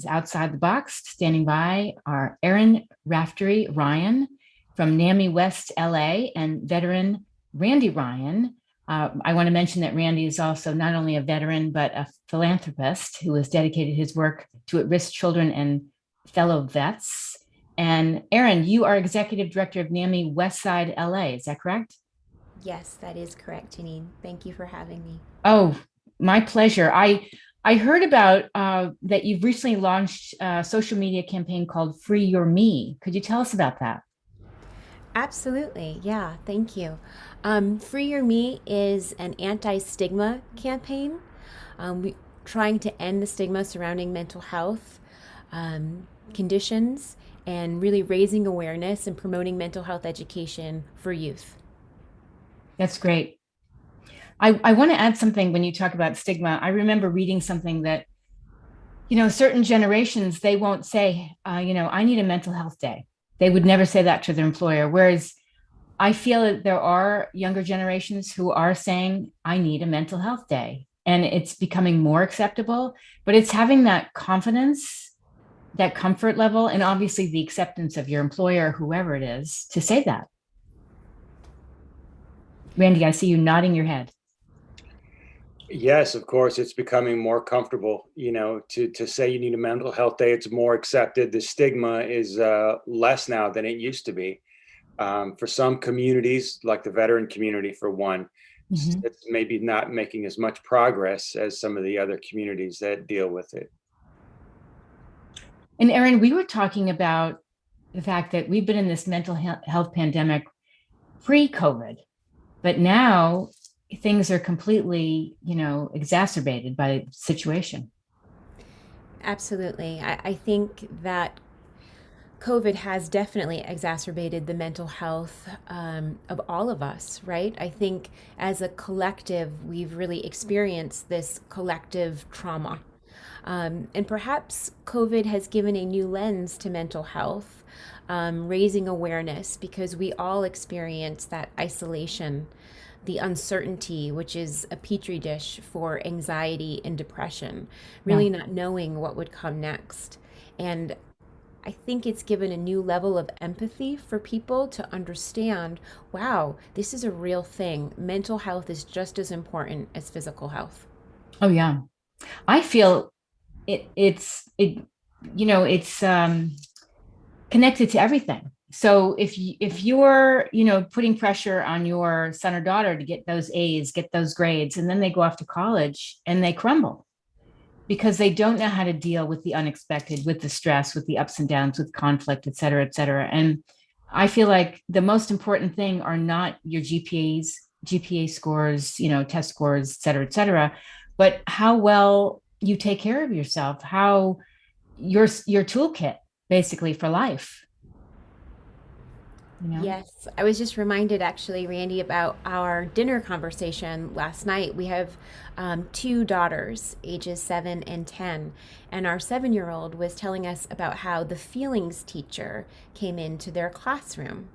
is Outside the Box. Standing by are Erin Raftery Ryan from NAMI West LA and veteran Randy Ryan. I want to mention that Randy is also not only a veteran, but a philanthropist who has dedicated his work to at-risk children and fellow vets. And Erin, you are executive director of NAMI Westside LA. Is that correct? Yes, that is correct, Janine. Thank you for having me. Oh, my pleasure. I heard about that you've recently launched a social media campaign called Free Your Me. Could you tell us about that? Absolutely. Yeah, thank you. Free Your Me is an anti stigma campaign. We trying to end the stigma surrounding mental health conditions and really raising awareness and promoting mental health education for youth. That's great. I want to add something when you talk about stigma. I remember reading something that, certain generations, they won't say, I need a mental health day. They would never say that to their employer. Whereas I feel that there are younger generations who are saying, I need a mental health day. And it's becoming more acceptable, but it's having that confidence, that comfort level, and obviously the acceptance of your employer, whoever it is, to say that. Randy, I see you nodding your head. Yes, of course, it's becoming more comfortable, to say you need a mental health day. It's more accepted. The stigma is less now than it used to be. For some communities, like the veteran community, for one, Mhm. it's maybe not making as much progress as some of the other communities that deal with it. And Erin, we were talking about the fact that we've been in this mental health pandemic pre-COVID, but now things are completely, exacerbated by the situation. Absolutely. I think that COVID has definitely exacerbated the mental health of all of us, right? I think as a collective, we've really experienced this collective trauma. And perhaps COVID has given a new lens to mental health, raising awareness because we all experience that isolation, the uncertainty, which is a petri dish for anxiety and depression, Yeah. really not knowing what would come next. And I think it's given a new level of empathy for people to understand, wow, this is a real thing. Mental health is just as important as physical health. Oh yeah. I feel it's connected to everything. So if you're, putting pressure on your son or daughter to get those A's, get those grades, and then they go off to college and they crumble because they don't know how to deal with the unexpected, with the stress, with the ups and downs, with conflict, et cetera, et cetera. And I feel like the most important thing are not your GPA scores, test scores, et cetera, but how well you take care of yourself, how your toolkit basically for life, you know? Yes, I was just reminded actually, Randy, about our dinner conversation last night. We have two daughters, ages 7 and 10, and our 7 year old was telling us about how the feelings teacher came into their classroom.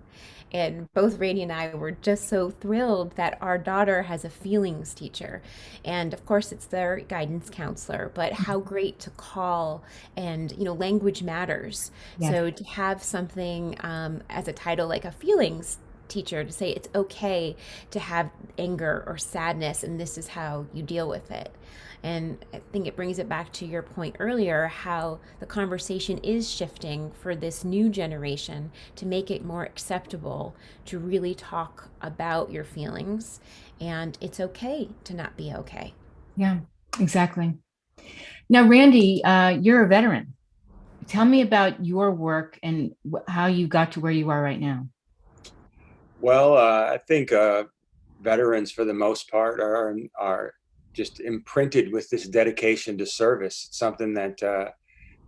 And both Randy and I were just so thrilled that our daughter has a feelings teacher. And of course, it's their guidance counselor, but how great to call and, language matters. Yes. So to have something as a title like a feelings teacher to say it's okay to have anger or sadness and this is how you deal with it. And I think it brings it back to your point earlier how the conversation is shifting for this new generation to make it more acceptable to really talk about your feelings. And it's okay to not be okay. Yeah, exactly. Now, Randy, you're a veteran. Tell me about your work and how you got to where you are right now. Well, I think veterans, for the most part, are just imprinted with this dedication to service. It's something that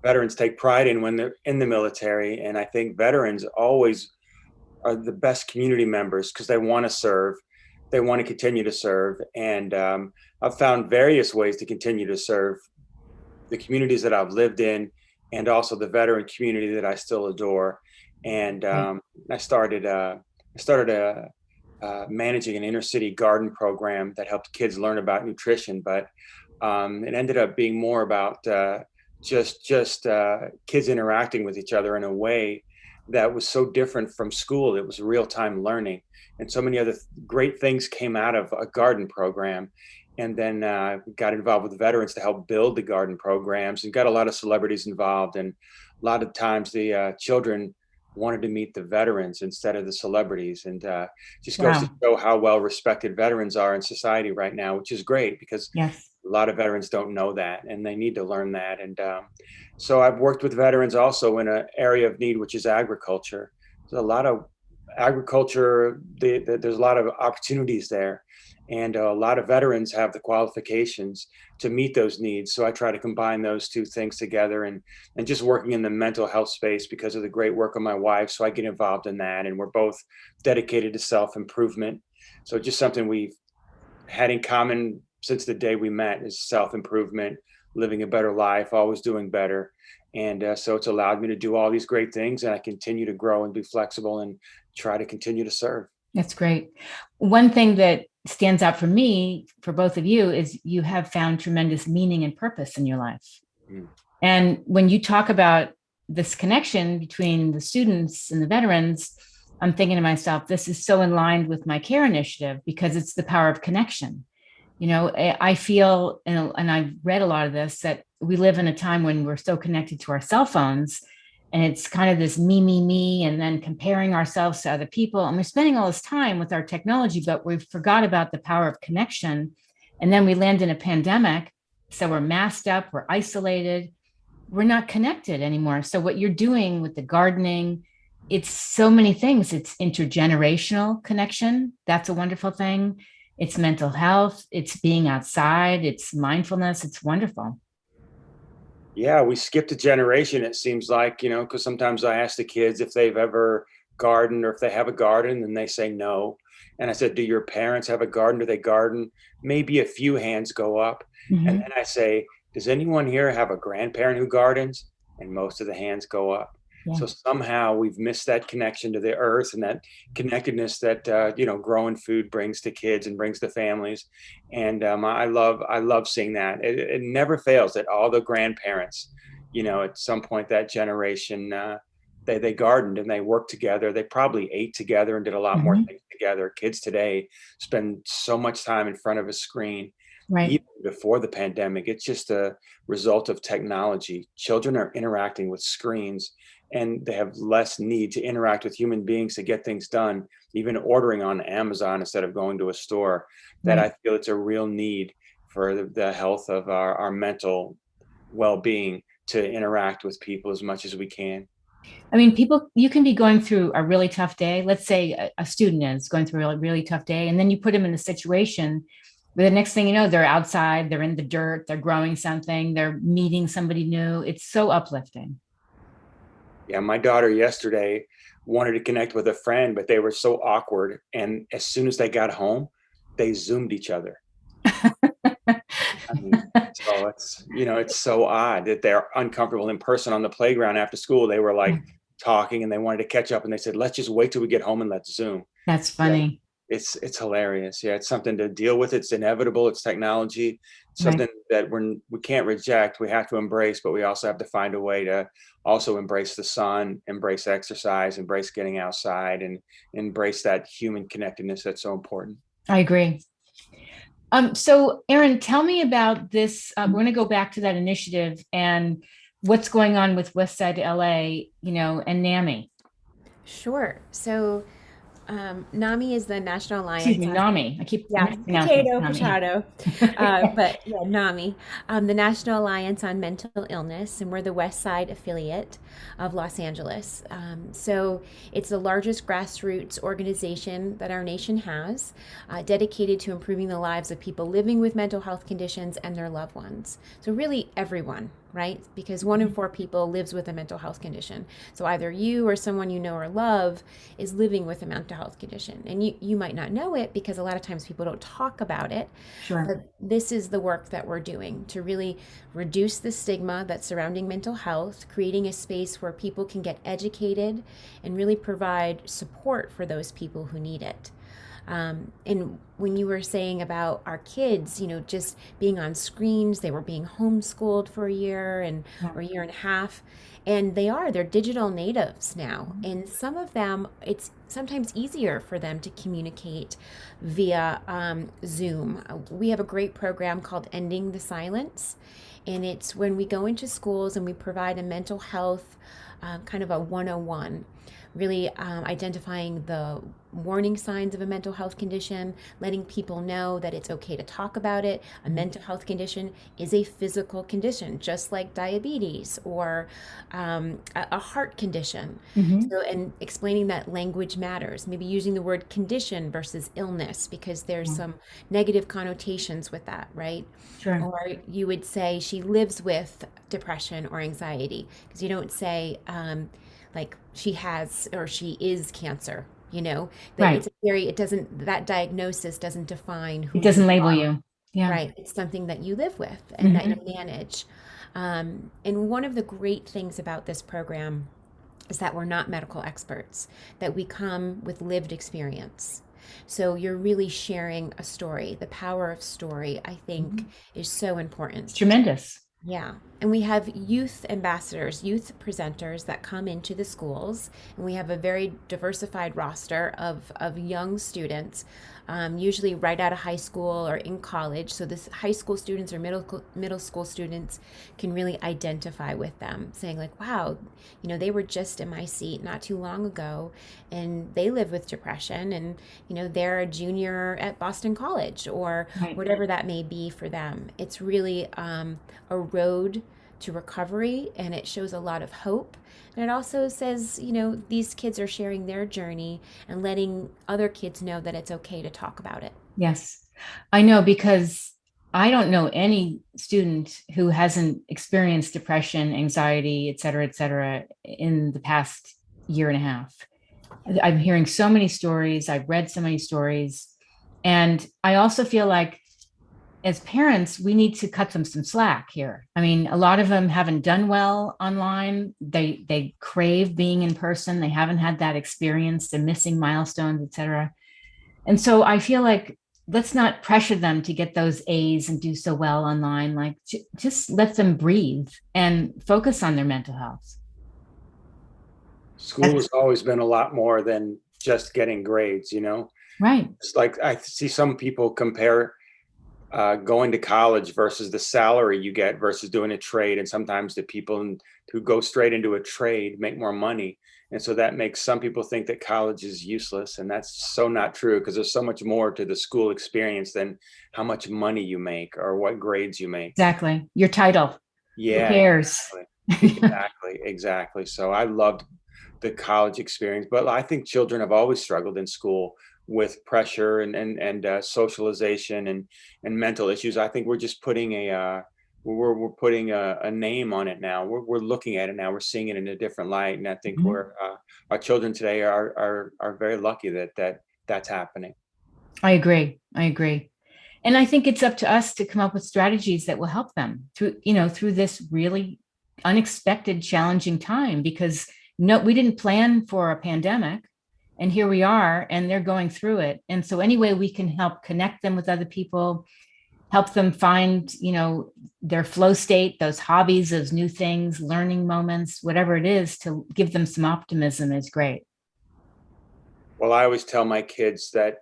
veterans take pride in when they're in the military, and I think veterans always are the best community members because they want to serve, they want to continue to serve, and I've found various ways to continue to serve the communities that I've lived in, and also the veteran community that I still adore. And Right. I started managing an inner city garden program that helped kids learn about nutrition, but it ended up being more about just kids interacting with each other in a way that was so different from school. It was real-time learning, and so many other great things came out of a garden program. And then got involved with veterans to help build the garden programs, and got a lot of celebrities involved. And a lot of times the children wanted to meet the veterans instead of the celebrities, and just goes to Wow. show how well respected veterans are in society right now, which is great because Yes. a lot of veterans don't know that, and they need to learn that. And so I've worked with veterans also in an area of need, which is agriculture. There's a lot of agriculture, there's a lot of opportunities there. And a lot of veterans have the qualifications to meet those needs. So I try to combine those two things together, and just working in the mental health space because of the great work of my wife. So I get involved in that, and we're both dedicated to self-improvement. So just something we've had in common since the day we met is self-improvement, living a better life, always doing better. And so it's allowed me to do all these great things, and I continue to grow and be flexible and try to continue to serve. That's great. One thing that stands out for me, for both of you, is you have found tremendous meaning and purpose in your life. Mm. And when you talk about this connection between the students and the veterans, I'm thinking to myself, this is so in line with my care initiative because it's the power of connection. You know, I feel, and I've read a lot of this, that we live in a time when we're so connected to our cell phones, and it's kind of this me, and then comparing ourselves to other people. And we're spending all this time with our technology, but we forgot about the power of connection. And then we land in a pandemic. So we're masked up, we're isolated, we're not connected anymore. So what you're doing with the gardening, it's so many things. It's intergenerational connection. That's a wonderful thing. It's mental health. It's being outside. It's mindfulness. It's wonderful. Yeah, we skipped a generation, it seems like, because sometimes I ask the kids if they've ever gardened or if they have a garden, and they say no. And I said, do your parents have a garden? Do they garden? Maybe a few hands go up. And Mhm. then I say, does anyone here have a grandparent who gardens? And most of the hands go up. Yeah. So somehow we've missed that connection to the earth, and that connectedness that growing food brings to kids and brings to families. And I love seeing that. It never fails that all the grandparents, at some point that generation, they gardened and they worked together. They probably ate together and did a lot more Mhm. things together. Kids today spend so much time in front of a screen. Right. Even before the pandemic, it's just a result of technology. Children are interacting with screens, and they have less need to interact with human beings to get things done, even ordering on Amazon instead of going to a store. That Right. I feel it's a real need for the health of our mental well-being, to interact with people as much as we can. I mean, people, you can be going through a really tough day. Let's say a student is going through a really tough day, and then you put them in a situation where the next thing you know, they're outside, they're in the dirt, they're growing something, they're meeting somebody new. It's so uplifting. Yeah, my daughter yesterday wanted to connect with a friend, but they were so awkward. And as soon as they got home, they Zoomed each other. I mean, so it's so odd that they're uncomfortable in person on the playground after school. They were like talking and they wanted to catch up, and they said, let's just wait till we get home and let's Zoom. That's Yeah, funny. it's hilarious. Yeah, it's something to deal with. It's inevitable. It's technology. It's Right. something that we can't reject. We have to embrace, but we also have to find a way to also embrace the sun, embrace exercise, embrace getting outside, and embrace that human connectedness that's so important. I agree. So Erin, tell me about this. We're going to go back to that initiative and what's going on with Westside LA, and NAMI. Sure. So NAMI is the National Excuse Alliance me, on NAMI. I keep Yeah, mispronouncing potato, NAMI. potato. But yeah, NAMI, the National Alliance on Mental Illness, and we're the Westside affiliate of Los Angeles. So it's the largest grassroots organization that our nation has, dedicated to improving the lives of people living with mental health conditions and their loved ones. So really everyone, right? Because 1 in 4 people lives with a mental health condition. So either you or someone you know or love is living with a mental health condition. And you might not know it because a lot of times people don't talk about it. Sure. But this is the work that we're doing to really reduce the stigma that's surrounding mental health, creating a space where people can get educated and really provide support for those people who need it. And when you were saying about our kids, just being on screens, they were being homeschooled for a year Yeah. or a year and a half, and they're digital natives now. And some of them, it's sometimes easier for them to communicate via Zoom. We have a great program called Ending the Silence, and it's when we go into schools and we provide a mental health kind of a 101, really identifying the warning signs of a mental health condition, letting people know that it's okay to talk about it. A mental health condition is a physical condition, just like diabetes or a heart condition. Mhm. So, and explaining that language matters, maybe using the word condition versus illness, because there's Yeah. some negative connotations with that, right? Sure. Or you would say she lives with depression or anxiety, because you don't say, like she has or she is cancer, that Right. it's very, it doesn't, that diagnosis doesn't define It who you doesn't label are, you. Yeah. right? It's something that you live with and that you Hmm. manage. And one of the great things about this program is that we're not medical experts, that we come with lived experience. So you're really sharing a story. The power of story, I think, is so It's important. tremendous. Yeah. And we have youth ambassadors, youth presenters that come into the schools. And we have a very diversified roster of young students, usually right out of high school or in college. So this high school students or middle school students can really identify with them, saying like, wow, they were just in my seat not too long ago and they live with depression and, they're a junior at Boston College or Right. whatever that may be for them. It's really a road to recovery, and it shows a lot of hope. And it also says, these kids are sharing their journey and letting other kids know that it's okay to talk about it. Yes. I know because I don't know any student who hasn't experienced depression, anxiety, et cetera, in the past year and a half. I'm hearing so many stories. I've read so many stories. And I also feel like as parents, we need to cut them some slack here. I mean, a lot of them haven't done well online. They crave being in person. They haven't had that experience. They're missing milestones, et cetera. And so I feel like let's not pressure them to get those A's and do so well online. Like just let them breathe and focus on their mental health. School That's has always been a lot more than just getting grades, right. It's like I see some people compare going to college versus the salary you get versus doing a trade. And sometimes the people who go straight into a trade make more money. And so that makes some people think that college is useless. And that's so not true because there's so much more to the school experience than how much money you make or what grades you make. Exactly. Your title. Who Yeah, cares? exactly. Exactly. Exactly. So I loved the college experience, but I think children have always struggled in school with pressure and socialization and mental issues. I think we're just putting we're putting a name on it now. We're looking at it now. We're seeing it in a different light, and I think Mhm. our children today are very lucky that's happening. I agree. I agree. And I think it's up to us to come up with strategies that will help them through this really unexpected, challenging time because no, we didn't plan for a pandemic. And here we are, and they're going through it. And so any way we can help connect them with other people, help them find, their flow state, those hobbies, those new things, learning moments, whatever it is, to give them some optimism is great. Well, I always tell my kids that,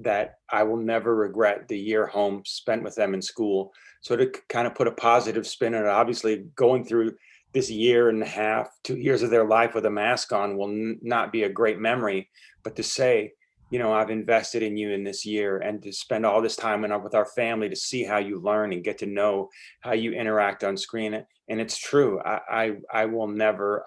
that I will never regret the year home spent with them in school. So to kind of put a positive spin on it, obviously going through this year and a half, 2 years of their life with a mask on will not be a great memory. But to say, I've invested in you in this year and to spend all this time with our family to see how you learn and get to know how you interact on screen. And it's true. I will never,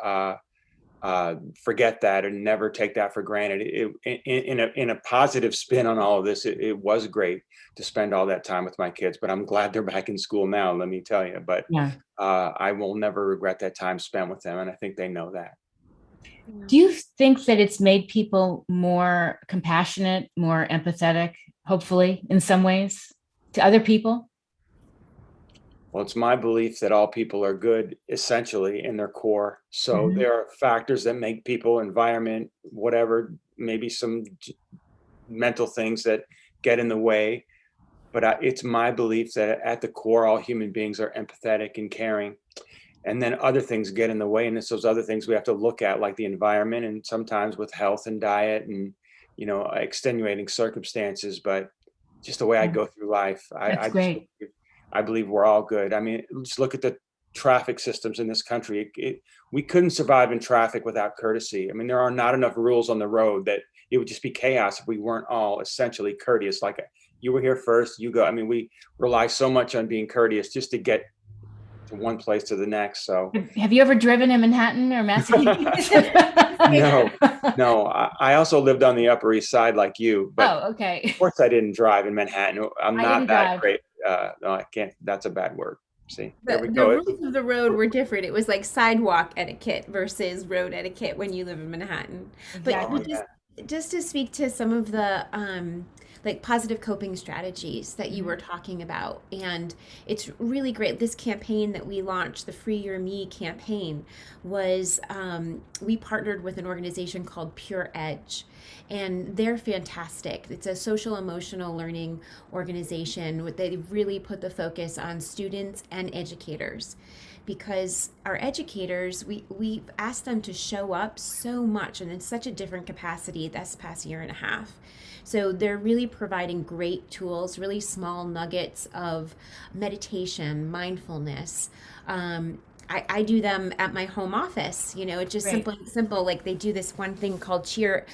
forget that and never take that for granted. In a positive spin on all of this, it was great to spend all that time with my kids. But I'm glad they're back in school now. Let me tell you. But Yeah. I will never regret that time spent with them, and I think they know that. Yeah. Do you think that it's made people more compassionate, more empathetic, hopefully, in some ways, to other people? Well, it's my belief that all people are good essentially in their core. So Mhm. there are factors that make people, environment, whatever, maybe some mental things that get in the way. But it's my belief that at the core, all human beings are empathetic and caring. And then other things get in the way, and it's those other things we have to look at, like the environment, and sometimes with health and diet, and extenuating circumstances. But just the way I Yeah. go through life, That's great. I believe we're all good. I mean, just look at the traffic systems in this country. We couldn't survive in traffic without courtesy. I mean, there are not enough rules on the road that it would just be chaos if we weren't all essentially courteous. Like, you were here first, you go. I mean, we rely so much on being courteous just to get to one place to the next. So Have you ever driven in Manhattan or Massachusetts? no. I also lived on the Upper East Side like you, but Oh, okay. of course I didn't drive in Manhattan. I'm I not didn't that drive. great. No, I can't. That's a bad word. See, there we The go. rules of the road were different. It was like sidewalk etiquette versus road etiquette when you live in Manhattan. But Exactly. Oh, yeah. just to speak to some of the like positive coping strategies that you were Mm-hmm. talking about, and it's really great. This campaign that we launched, the Free Your Me campaign, was we partnered with an organization called Pure Edge, and they're fantastic. It's a social emotional learning organization. They really put the focus on students and educators, because our educators, we've asked them to show up so much and in such a different capacity this past year and a half. So they're really providing great tools, really small nuggets of meditation, mindfulness. I do them at my home office. It's just Great. simple. Like, they do this one thing called chair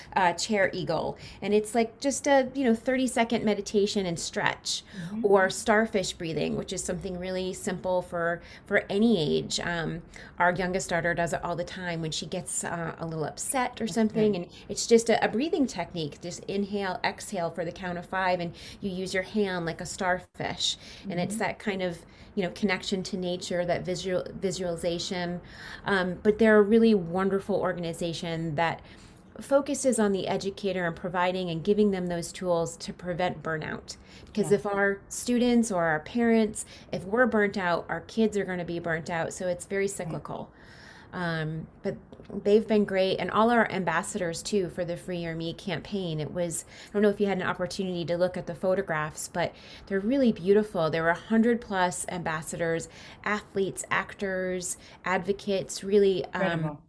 eagle, and it's like just a 30-second meditation and stretch, Mhm. or starfish breathing, which is something really simple for any age. Our youngest daughter does it all the time when she gets a little upset or something, good. and it's just a breathing technique. Just inhale, exhale for the count of 5, and you use your hand like a starfish, and it's Mhm. that kind of connection to nature, that visualization. But they're a really wonderful organization that focuses on the educator and providing and giving them those tools to prevent burnout. Because Yeah. if our students or our parents, if we're burnt out, our kids are going to be burnt out. So it's very Right. cyclical. But they've been great, and all our ambassadors too for the Free Your Me campaign. It was, I don't know if you had an opportunity to look at the photographs, but they're really beautiful. There were 100+ ambassadors, athletes, actors, advocates, really Incredible.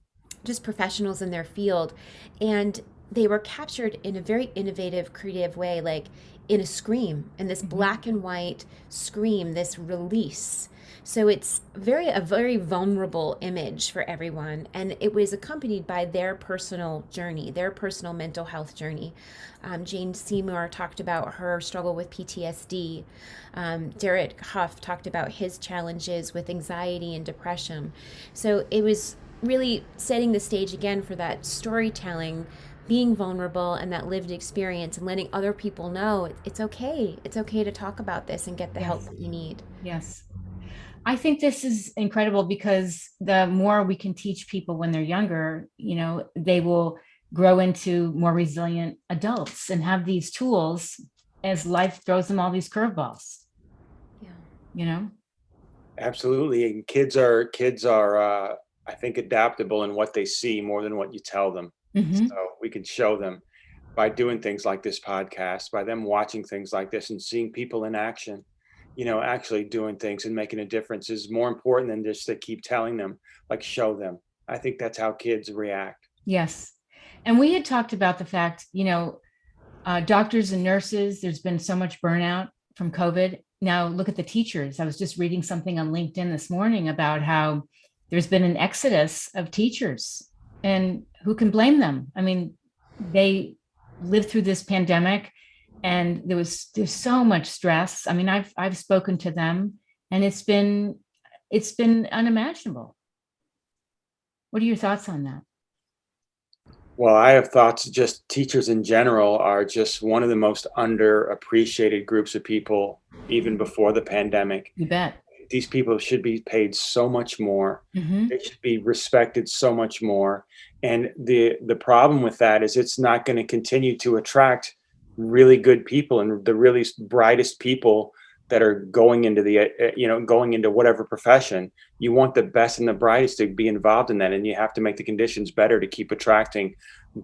just professionals in their field, and they were captured in a very innovative, creative way, like in a scream, in this Mhm. black and white scream, this release. So it's a very vulnerable image for everyone, and it was accompanied by their personal journey, their personal mental health journey. Jane Seymour talked about her struggle with PTSD. Derek Huff talked about his challenges with anxiety and depression. So it was really setting the stage again for that storytelling, being vulnerable, and that lived experience, and letting other people know it's okay. It's okay to talk about this and get the help Yes. that you need. Yes. I think this is incredible because the more we can teach people when they're younger, they will grow into more resilient adults and have these tools as life throws them all these curveballs, Yeah. you know? Absolutely. And kids are I think adaptable in what they see more than what you tell them. So Hmm. we can show them by doing things like this podcast, by them watching things like this and seeing people in action, actually doing things and making a difference is more important than just to keep telling them, like, show them. I think that's how kids react. Yes. And we had talked about the fact, doctors and nurses, there's been so much burnout from COVID. Now look at the teachers. I was just reading something on LinkedIn this morning about how there's been an exodus of teachers, and who can blame them? I mean, they lived through this pandemic, and there's so much stress. I mean, I've spoken to them, and it's been unimaginable. What are your thoughts on that? Well, I have thoughts, just teachers in general are just one of the most underappreciated groups of people, even before the pandemic. You bet. These people should be paid so much more. Hmm. They should be respected so much more. And the problem with that is it's not going to continue to attract really good people and the really brightest people that are going into going into whatever profession, you want the best and the brightest to be involved in that, and you have to make the conditions better to keep attracting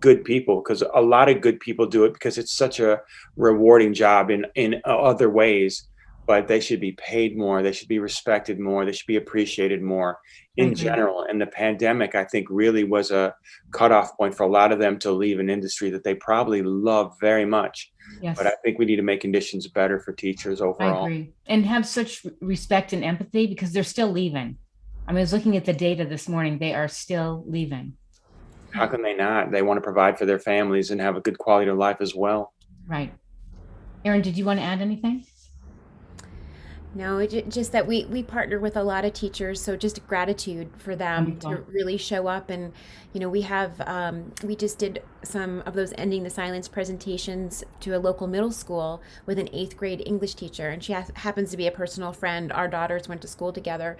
good people, because a lot of good people do it because it's such a rewarding job in other ways, but they should be paid more, they should be respected more, they should be appreciated more I in agree. general. And the pandemic, I think, really was a cutoff point for a lot of them to leave an industry that they probably love very much. Yes, But I think we need to make conditions better for teachers I overall. agree. And have such respect and empathy, because they're still leaving. I was looking at the data this morning. They are still leaving. How can they not? They want to provide for their families and have a good quality of life as well. Right. Erin, did you want to add anything? No, just that we partner with a lot of teachers, so just gratitude for them to Wonderful. really show up. And we have we just did some of those ending the silence presentations to a local middle school with an 8th grade English teacher, and she happens to be a personal friend. Our daughters went to school together,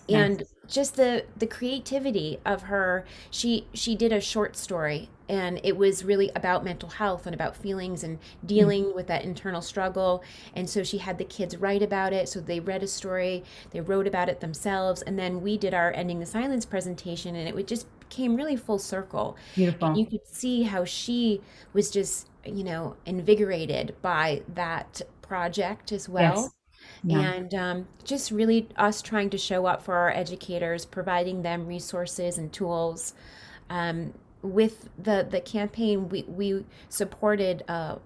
and Nice. just the creativity of her. She did a short story, and it was really about mental health and about feelings and dealing with that internal struggle. And so she had the kids write about it. So they read a story, they wrote about it themselves, and then we did our ending the silence presentation, and it just came really full circle. And you Beautiful. could see how she was just invigorated by that project as Yes. well. Yeah. And just really us trying to show up for our educators, providing them resources and tools. With the campaign, we supported a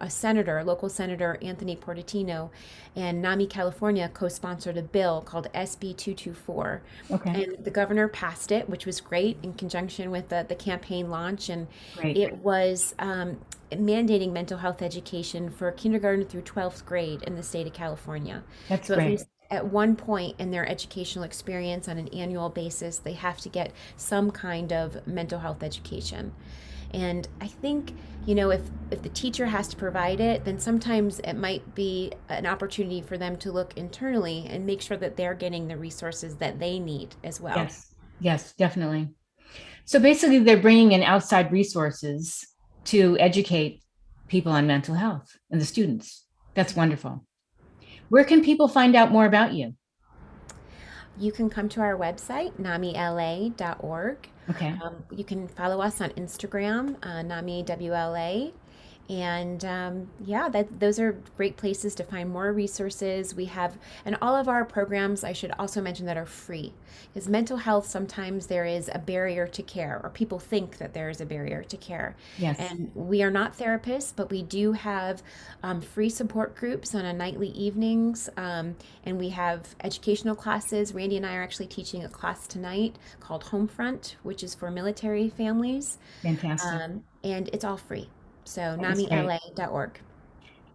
local senator, Anthony Portantino, and NAMI California co-sponsored a bill called SB 224. Okay. And the governor passed it, which was great, in conjunction with the campaign launch. And Great. it was mandating mental health education for kindergarten through 12th grade in the state of California. That's So at great. least at one point in their educational experience on an annual basis, they have to get some kind of mental health education. And I think, if the teacher has to provide it, then sometimes it might be an opportunity for them to look internally and make sure that they're getting the resources that they need as well. Yes. Yes, definitely. So basically, they're bringing in outside resources to educate people on mental health and the students. That's wonderful. Where can people find out more about you? You can come to our website, namila.org. Okay. You can follow us on Instagram, NAMIWLA. And yeah, those are great places to find more resources. We have, and all of our programs, I should also mention, that are free. Because mental health, sometimes there is a barrier to care, or people think that there is a barrier to care. Yes. And we are not therapists, but we do have free support groups on a nightly evenings. And we have educational classes. Randy and I are actually teaching a class tonight called Homefront, which is for military families. Fantastic. And it's all free. So That's great. namila.org.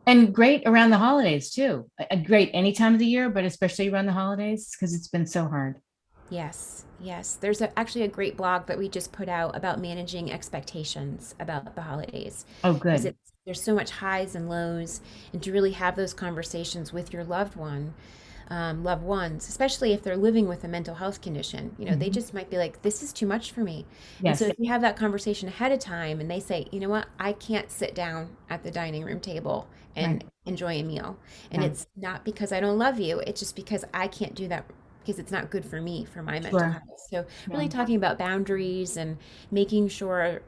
And great around the holidays too. Great any time of the year, but especially around the holidays, because it's been so hard. Yes, yes. There's actually a great blog that we just put out about managing expectations about the holidays, Oh, because good. there's so much highs and lows, and to really have those conversations with your loved ones, especially if they're living with a mental health condition. They just might be like, this is too much for me. And Yes. so if you have that conversation ahead of time and they say, you know what, I can't sit down at the dining room table and Right. enjoy a meal. And Right. it's not because I don't love you, it's just because I can't do that because it's not good for me, for my mental Sure. health. So Yeah. really talking about boundaries and making sure,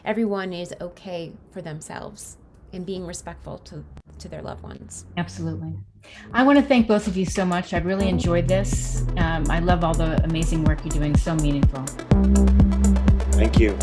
everyone is okay for themselves and being respectful to their loved ones. Absolutely. I want to thank both of you so much. I've really enjoyed this. I love all the amazing work you're doing. So meaningful. Thank you.